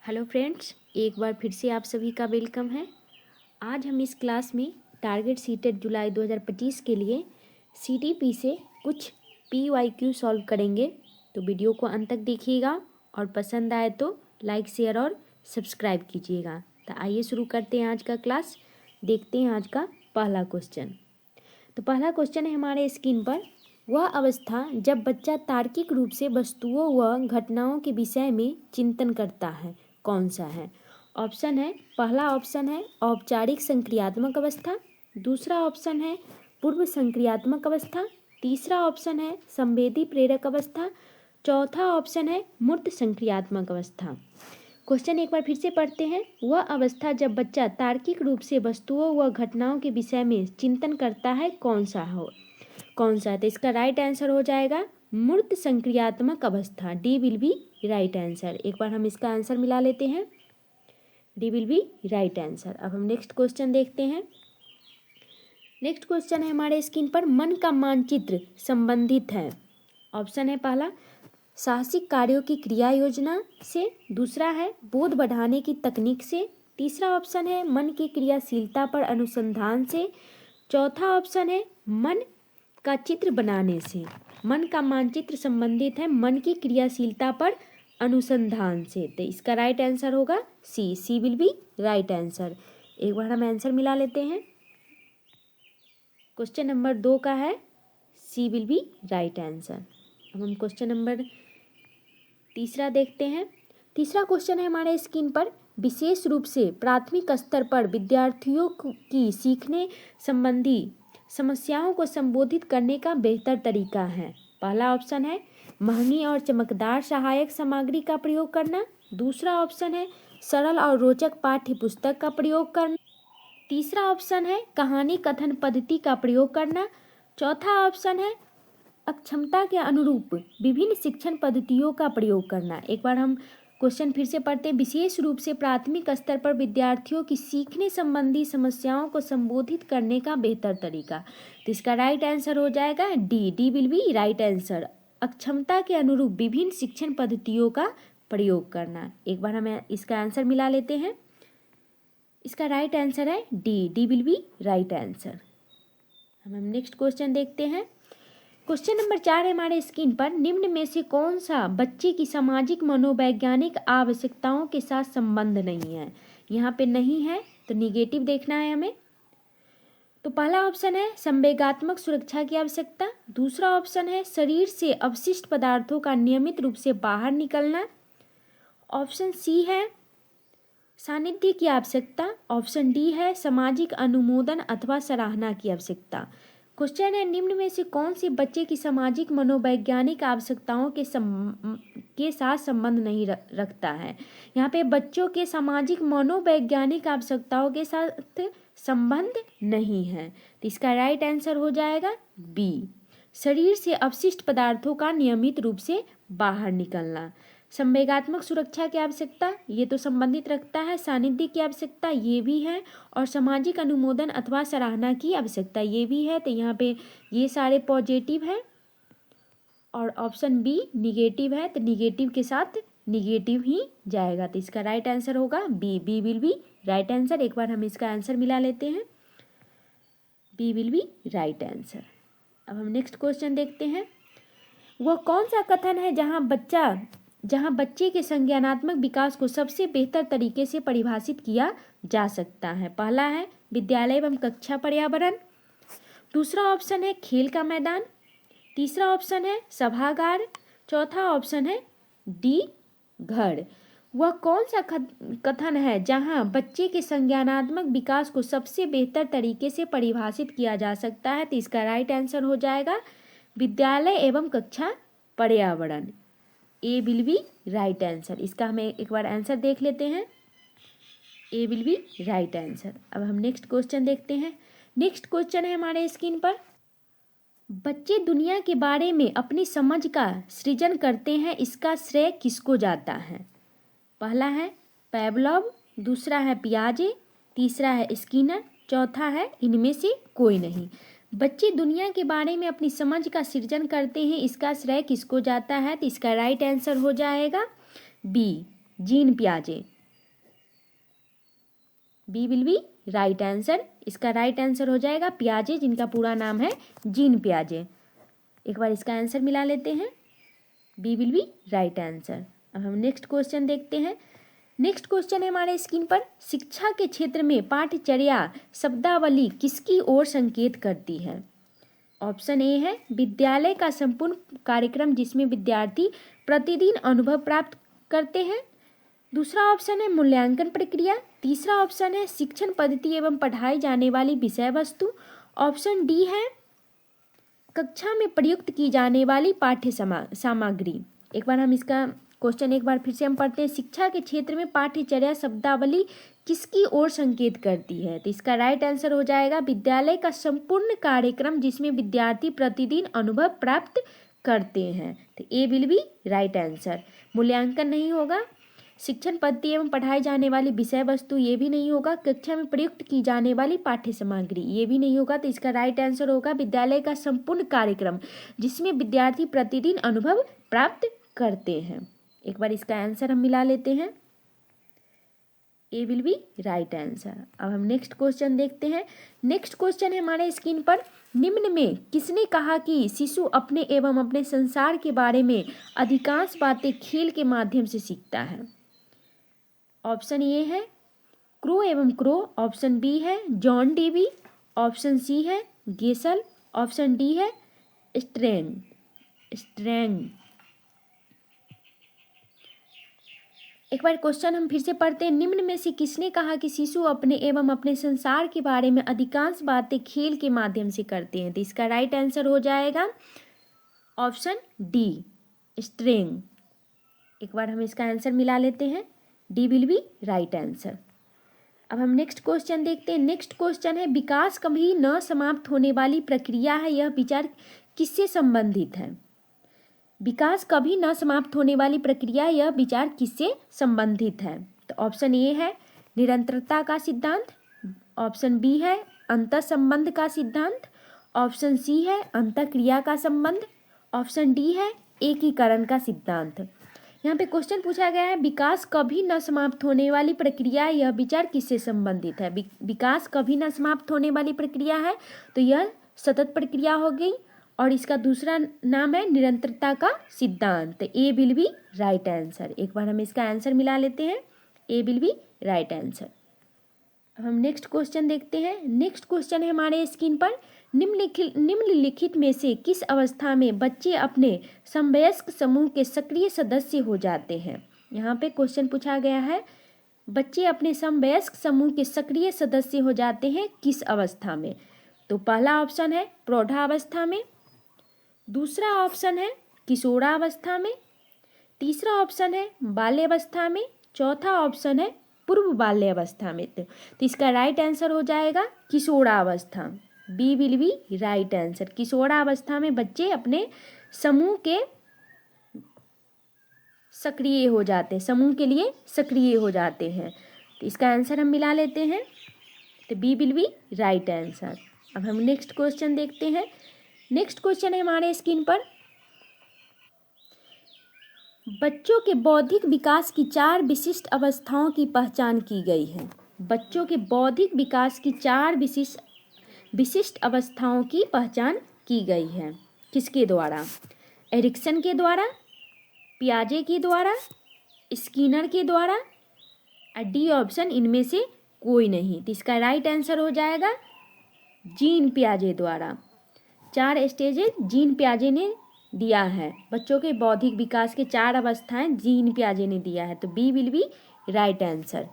Hello friends, एक बार फिर से आप सभी का वेलकम है। आज हम इस क्लास में टारगेट सीटेट जुलाई 2025 के लिए सीटीपी से कुछ पीवाईक्यू सॉल्व करेंगे। तो वीडियो को अंत तक देखिएगा और पसंद आए तो लाइक शेयर और सब्सक्राइब कीजिएगा। तो आइए शुरू करते हैं आज का क्लास। देखते हैं आज का पहला क्वेश्चन। तो पहला क्वेश्चन है हमारे स्क्रीन पर, वह अवस्था जब बच्चा तार्किक रूप से वस्तुओं व घटनाओं के विषय में चिंतन करता है, कौन सा है? ऑप्शन है, पहला ऑप्शन है औपचारिक संक्रियात्मक अवस्था, दूसरा ऑप्शन है पूर्व संक्रियात्मक अवस्था, तीसरा ऑप्शन है संवेदी प्रेरक अवस्था, चौथा ऑप्शन है मूर्त संक्रियात्मक अवस्था। क्वेश्चन एक बार फिर से पढ़ते हैं। वह अवस्था जब बच्चा तार्किक रूप से वस्तुओं व घटनाओं के विषय में चिंतन करता है, कौन सा है? तो इसका राइट आंसर हो जाएगा मूर्त संक्रियात्मक अवस्था। D will be right answer. एक बार हम इसका आंसर मिला लेते हैं। D will be right answer. अब हम नेक्स्ट क्वेश्चन देखते हैं। नेक्स्ट क्वेश्चन है हमारे स्क्रीन पर, मन का मानचित्र संबंधित है। ऑप्शन है पहला साहसिक कार्यों की क्रिया योजना से, दूसरा है बोध बढ़ाने की तकनीक से, तीसरा ऑप्शन है मन की क्रियाशीलता पर अनुसंधान से, चौथा ऑप्शन है मन का चित्र बनाने से। मन का मानचित्र संबंधित है मन की क्रियाशीलता पर अनुसंधान से। तो इसका राइट आंसर होगा सी विल बी राइट आंसर। एक बार हम आंसर मिला लेते हैं। क्वेश्चन नंबर 2 का है सी विल बी राइट आंसर। अब हम क्वेश्चन नंबर तीसरा देखते हैं। तीसरा क्वेश्चन है हमारे स्क्रीन पर, विशेष रूप से प्राथमिक स्तर पर विद्यार्थियों की सीखने संबंधी समस्याओं को संबोधित करने का बेहतर तरीका है। पहला ऑप्शन है महंगी और चमकदार सहायक सामग्री का प्रयोग करना, दूसरा ऑप्शन है सरल और रोचक पाठ्य पुस्तक का प्रयोग करना, तीसरा ऑप्शन है कहानी कथन पद्धति का प्रयोग करना, चौथा ऑप्शन है अक्षमता के अनुरूप विभिन्न शिक्षण पद्धतियों का प्रयोग करना। एक बार हम क्वेश्चन फिर से पढ़ते हैं। विशेष रूप से प्राथमिक स्तर पर विद्यार्थियों की सीखने संबंधी समस्याओं को संबोधित करने का बेहतर तरीका। तो इसका राइट आंसर हो जाएगा D will be right answer. अक्षमता के अनुरूप विभिन्न शिक्षण पद्धतियों का प्रयोग करना। एक बार हम इसका आंसर मिला लेते हैं। इसका राइट आंसर है D will be right answer. हम नेक्स्ट क्वेश्चन देखते हैं। क्वेश्चन नंबर 4 है हमारे स्क्रीन पर, निम्न में से कौन सा बच्चे की सामाजिक मनोवैज्ञानिक आवश्यकताओं के साथ संबंध नहीं है? यहाँ पे नहीं है तो निगेटिव देखना है हमें। तो पहला ऑप्शन है संवेगात्मक सुरक्षा की आवश्यकता, दूसरा ऑप्शन है शरीर से अवशिष्ट पदार्थों का नियमित रूप से बाहर निकलना, ऑप्शन सी है सानिध्य की आवश्यकता, ऑप्शन डी है सामाजिक अनुमोदन अथवा सराहना की आवश्यकता। क्वेश्चन है निम्न में से कौन सी बच्चे की सामाजिक मनोवैज्ञानिक आवश्यकताओं के साथ संबंध नहीं रखता है? यहाँ पे बच्चों के सामाजिक मनोवैज्ञानिक आवश्यकताओं के साथ संबंध नहीं है। तो इसका राइट आंसर हो जाएगा बी, शरीर से अपशिष्ट पदार्थों का नियमित रूप से बाहर निकलना। संवेगात्मक सुरक्षा की आवश्यकता ये तो संबंधित रखता है, सानिध्य की आवश्यकता ये भी है, और सामाजिक अनुमोदन अथवा सराहना की आवश्यकता ये भी है। तो यहाँ पे ये सारे पॉजिटिव हैं और ऑप्शन बी निगेटिव है, तो निगेटिव के साथ निगेटिव ही जाएगा। तो इसका राइट आंसर होगा B will be right answer. एक बार हम इसका आंसर मिला लेते हैं। B will be right answer. अब हम नेक्स्ट क्वेश्चन देखते हैं। वह कौन सा कथन है जहाँ बच्चे के संज्ञानात्मक विकास को सबसे बेहतर तरीके से परिभाषित किया जा सकता है? पहला है विद्यालय एवं कक्षा पर्यावरण, दूसरा ऑप्शन है खेल का मैदान, तीसरा ऑप्शन है सभागार, चौथा ऑप्शन है डी घर। वह कौन सा कथन है जहाँ बच्चे के संज्ञानात्मक विकास को सबसे बेहतर तरीके से परिभाषित किया जा सकता है? तो इसका राइट आंसर हो जाएगा विद्यालय एवं कक्षा पर्यावरण। ए विल बी राइट आंसर। इसका हमें एक बार आंसर देख लेते हैं। ए विल बी राइट आंसर। अब हम नेक्स्ट क्वेश्चन देखते हैं। नेक्स्ट क्वेश्चन है हमारे स्क्रीन पर, बच्चे दुनिया के बारे में अपनी समझ का सृजन करते हैं, इसका श्रेय किसको जाता है? पहला है पैवलोव, दूसरा है पियाजे, तीसरा है स्किनर, चौथा है इनमें से कोई नहीं। बच्चे दुनिया के बारे में अपनी समझ का सृजन करते हैं, इसका श्रेय किसको जाता है? तो इसका राइट आंसर हो जाएगा बी जीन पियाजे। B will be right answer. इसका राइट आंसर हो जाएगा पियाजे, जिनका पूरा नाम है जीन पियाजे। एक बार इसका आंसर मिला लेते हैं, B will be right answer. अब हम नेक्स्ट क्वेश्चन देखते हैं। नेक्स्ट क्वेश्चन है हमारे स्क्रीन पर, शिक्षा के क्षेत्र में पाठ्यचर्या शब्दावली किसकी ओर संकेत करती है? ऑप्शन ए है विद्यालय का संपूर्ण कार्यक्रम जिसमें विद्यार्थी प्रतिदिन अनुभव प्राप्त करते हैं। दूसरा ऑप्शन है मूल्यांकन प्रक्रिया। तीसरा ऑप्शन है शिक्षण पद्धति एवं पढ़ाई जाने वाली विषय वस्तु। ऑप्शन डी है कक्षा में प्रयुक्त की जाने वाली पाठ्य सामग्री। एक बार हम इसका क्वेश्चन एक बार फिर से हम पढ़ते हैं। शिक्षा के क्षेत्र में पाठ्यचर्या शब्दावली किसकी ओर संकेत करती है? तो इसका राइट आंसर हो जाएगा विद्यालय का संपूर्ण कार्यक्रम जिसमें विद्यार्थी प्रतिदिन अनुभव प्राप्त करते हैं। तो ए विल बी राइट आंसर। मूल्यांकन नहीं होगा, शिक्षण पद्धति एवं पढ़ाई जाने वाली विषय वस्तु ये भी नहीं होगा, कक्षा में प्रयुक्त की जाने वाली पाठ्य सामग्री ये भी नहीं होगा। तो इसका राइट आंसर होगा विद्यालय का संपूर्ण कार्यक्रम जिसमें विद्यार्थी प्रतिदिन अनुभव प्राप्त करते हैं। एक बार इसका आंसर हम मिला लेते हैं, ए विल बी राइट आंसर। अब हम नेक्स्ट क्वेश्चन देखते हैं। नेक्स्ट क्वेश्चन है हमारे स्क्रीन पर, निम्न में किसने कहा कि शिशु अपने एवं अपने संसार के बारे में अधिकांश बातें खेल के माध्यम से सीखता है? ऑप्शन ए है क्रो एवं क्रो। ऑप्शन बी है जॉन डीवी। ऑप्शन सी है गेसल। ऑप्शन डी है स्ट्रैंग। एक बार क्वेश्चन हम फिर से पढ़ते हैं। निम्न में से किसने कहा कि शिशु अपने एवं अपने संसार के बारे में अधिकांश बातें खेल के माध्यम से करते हैं? तो इसका राइट आंसर हो जाएगा ऑप्शन डी स्ट्रिंग। एक बार हम इसका आंसर मिला लेते हैं, D will be right answer. अब हम नेक्स्ट क्वेश्चन देखते हैं। नेक्स्ट क्वेश्चन है, विकास कभी न समाप्त होने वाली प्रक्रिया है, यह विचार किससे संबंधित है? विकास कभी न समाप्त होने वाली प्रक्रिया, यह विचार किससे संबंधित है? तो ऑप्शन ए है निरंतरता का सिद्धांत। ऑप्शन बी है अंतर संबंध का सिद्धांत। ऑप्शन सी है अंतःक्रिया का संबंध। ऑप्शन डी है एकीकरण का सिद्धांत। यहाँ पे क्वेश्चन पूछा गया है विकास कभी न समाप्त होने वाली प्रक्रिया, यह विचार किससे संबंधित है? विकास कभी न समाप्त होने वाली प्रक्रिया है तो यह सतत प्रक्रिया हो गई, और इसका दूसरा नाम है निरंतरता का सिद्धांत। ए विल बी राइट आंसर। एक बार हम इसका आंसर मिला लेते हैं, ए विल बी राइट आंसर। अब हम नेक्स्ट क्वेश्चन देखते हैं। नेक्स्ट क्वेश्चन है हमारे स्क्रीन पर, निम्नलिखित में से किस अवस्था में बच्चे अपने समवयस्क समूह के सक्रिय सदस्य हो जाते हैं? यहाँ पे क्वेश्चन पूछा गया है बच्चे अपने समवयस्क समूह के सक्रिय सदस्य हो जाते हैं किस अवस्था में? तो पहला ऑप्शन है प्रौढ़ावस्था में। दूसरा ऑप्शन है किशोरावस्था में। तीसरा ऑप्शन है बाल्यावस्था में। चौथा ऑप्शन है पूर्व बाल्यावस्था में। तो इसका राइट आंसर हो जाएगा किशोरावस्था, B will be right answer. किशोरावस्था में बच्चे अपने समूह के सक्रिय हो जाते हैं, समूह के लिए सक्रिय हो जाते हैं। तो इसका आंसर हम मिला लेते हैं, तो B will be right answer. अब हम नेक्स्ट क्वेश्चन देखते हैं। नेक्स्ट क्वेश्चन है हमारे स्क्रीन पर, बच्चों के बौद्धिक विकास की 4 विशिष्ट अवस्थाओं की पहचान की गई है। बच्चों के बौद्धिक विकास की 4 विशिष्ट अवस्थाओं की पहचान की गई है। किसके द्वारा? एरिक्सन के द्वारा, पियाजे के द्वारा, स्किनर के द्वारा, डी ऑप्शन इनमें से कोई नहीं। तो इसका राइट आंसर हो जाएगा जीन पियाजे द्वारा। 4 स्टेजेस जीन पियाजे ने दिया है। बच्चों के बौद्धिक विकास के 4 अवस्थाएं जीन पियाजे ने दिया है, तो B will be right answer.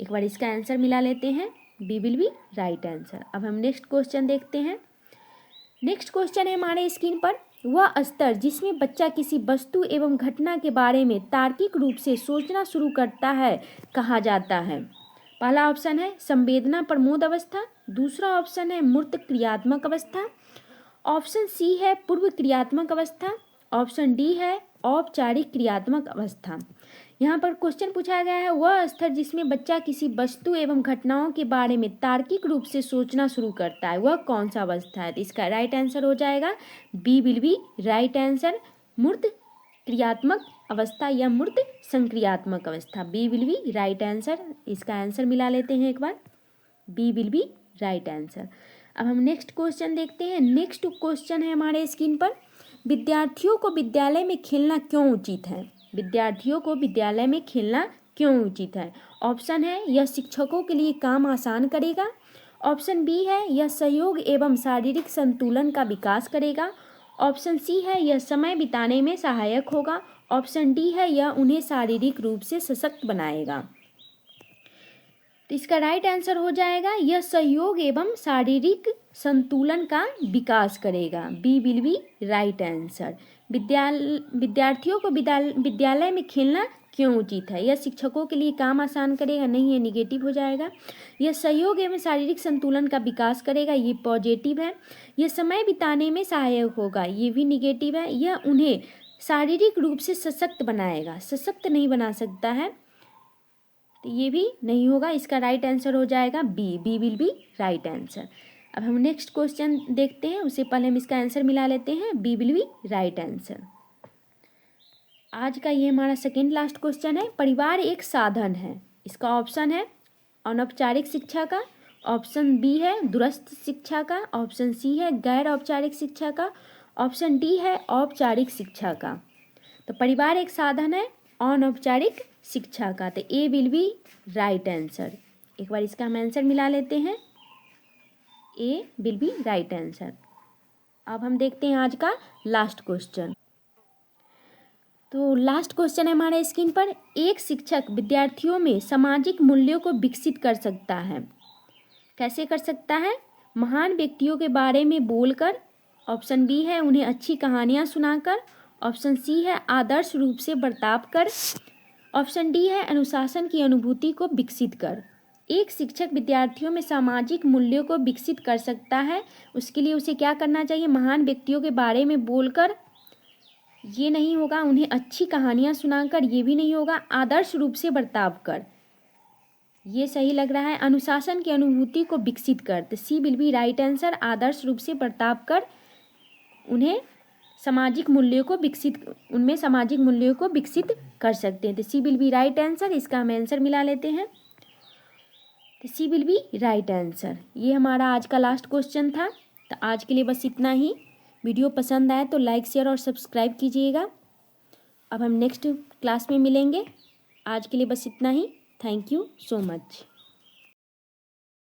एक बार इसका आंसर मिला लेते हैं, B will be right answer. अब हम नेक्स्ट क्वेश्चन देखते हैं। नेक्स्ट क्वेश्चन है हमारे स्क्रीन पर, वह स्तर जिसमें बच्चा किसी वस्तु एवं घटना के बारे में तार्किक रूप से सोचना शुरू करता है कहा जाता है? पहला ऑप्शन है संवेदना प्रमोद अवस्था। दूसरा ऑप्शन है मूर्त क्रियात्मक अवस्था। ऑप्शन सी है पूर्व क्रियात्मक अवस्था। ऑप्शन डी है औपचारिक क्रियात्मक अवस्था। यहाँ पर क्वेश्चन पूछा गया है वह स्तर जिसमें बच्चा किसी वस्तु एवं घटनाओं के बारे में तार्किक रूप से सोचना शुरू करता है, वह कौन सा अवस्था है? तो इसका राइट आंसर हो जाएगा B will be right answer, मूर्त क्रियात्मक अवस्था या मूर्त संक्रियात्मक अवस्था, B will be right answer. इसका आंसर मिला लेते हैं एक बार, B will be right answer. अब हम नेक्स्ट क्वेश्चन देखते हैं। नेक्स्ट क्वेश्चन है हमारे स्क्रीन पर, विद्यार्थियों को विद्यालय में खेलना क्यों उचित है? विद्यार्थियों को विद्यालय में खेलना क्यों उचित है? ऑप्शन है, यह शिक्षकों के लिए काम आसान करेगा। ऑप्शन बी है, यह सहयोग एवं शारीरिक संतुलन का विकास करेगा। ऑप्शन सी है, यह समय बिताने में सहायक होगा। ऑप्शन डी है, यह उन्हें शारीरिक रूप से सशक्त बनाएगा। तो इसका राइट आंसर हो जाएगा, यह सहयोग एवं शारीरिक संतुलन का विकास करेगा। B will be right answer. विद्यार्थियों को विद्यालय में खेलना क्यों उचित है? यह शिक्षकों के लिए काम आसान करेगा, नहीं, ये निगेटिव हो जाएगा। यह सहयोग एवं शारीरिक संतुलन का विकास करेगा, ये पॉजिटिव है। यह समय बिताने में सहायक होगा, ये भी निगेटिव है। यह उन्हें शारीरिक रूप से सशक्त बनाएगा, सशक्त नहीं बना सकता है, तो ये भी नहीं होगा। इसका राइट आंसर हो जाएगा B will be right answer. अब हम नेक्स्ट क्वेश्चन देखते हैं, उससे पहले हम इसका आंसर मिला लेते हैं। B will be right answer. आज का ये हमारा सेकेंड लास्ट क्वेश्चन है, परिवार एक साधन है। इसका ऑप्शन है अनौपचारिक शिक्षा का, ऑप्शन बी है दूरस्थ शिक्षा का, ऑप्शन सी है गैर औपचारिक शिक्षा का, ऑप्शन डी है औपचारिक शिक्षा का। तो परिवार एक साधन है अनौपचारिक शिक्षा का, तो ए विल बी राइट आंसर। एक बार इसका हम आंसर मिला लेते हैं, ए विल बी राइट आंसर। अब हम देखते हैं आज का लास्ट क्वेश्चन। तो लास्ट क्वेश्चन है हमारे स्क्रीन पर, एक शिक्षक विद्यार्थियों में सामाजिक मूल्यों को विकसित कर सकता है। कैसे कर सकता है? महान व्यक्तियों के बारे में बोलकर, ऑप्शन बी है उन्हें अच्छी कहानियाँ सुनाकर, ऑप्शन सी है आदर्श रूप से बर्ताव कर, ऑप्शन डी है अनुशासन की अनुभूति को विकसित कर। एक शिक्षक विद्यार्थियों में सामाजिक मूल्यों को विकसित कर सकता है, उसके लिए उसे क्या करना चाहिए? महान व्यक्तियों के बारे में बोलकर, ये नहीं होगा। उन्हें अच्छी कहानियाँ सुनाकर, ये भी नहीं होगा। आदर्श रूप से बर्ताव कर, ये सही लग रहा है। अनुशासन की अनुभूति को विकसित कर, तो सी विल बी राइट आंसर। आदर्श रूप से बर्ताव कर, उन्हें सामाजिक मूल्यों को विकसित, उनमें सामाजिक मूल्यों को विकसित कर सकते हैं, तो सी विल बी राइट आंसर। इसका हम आंसर मिला लेते हैं, तो सी विल बी राइट आंसर। ये हमारा आज का लास्ट क्वेश्चन था। तो आज के लिए बस इतना ही। वीडियो पसंद आए तो लाइक शेयर और सब्सक्राइब कीजिएगा। अब हम नेक्स्ट क्लास में मिलेंगे। आज के लिए बस इतना ही। Thank you so much.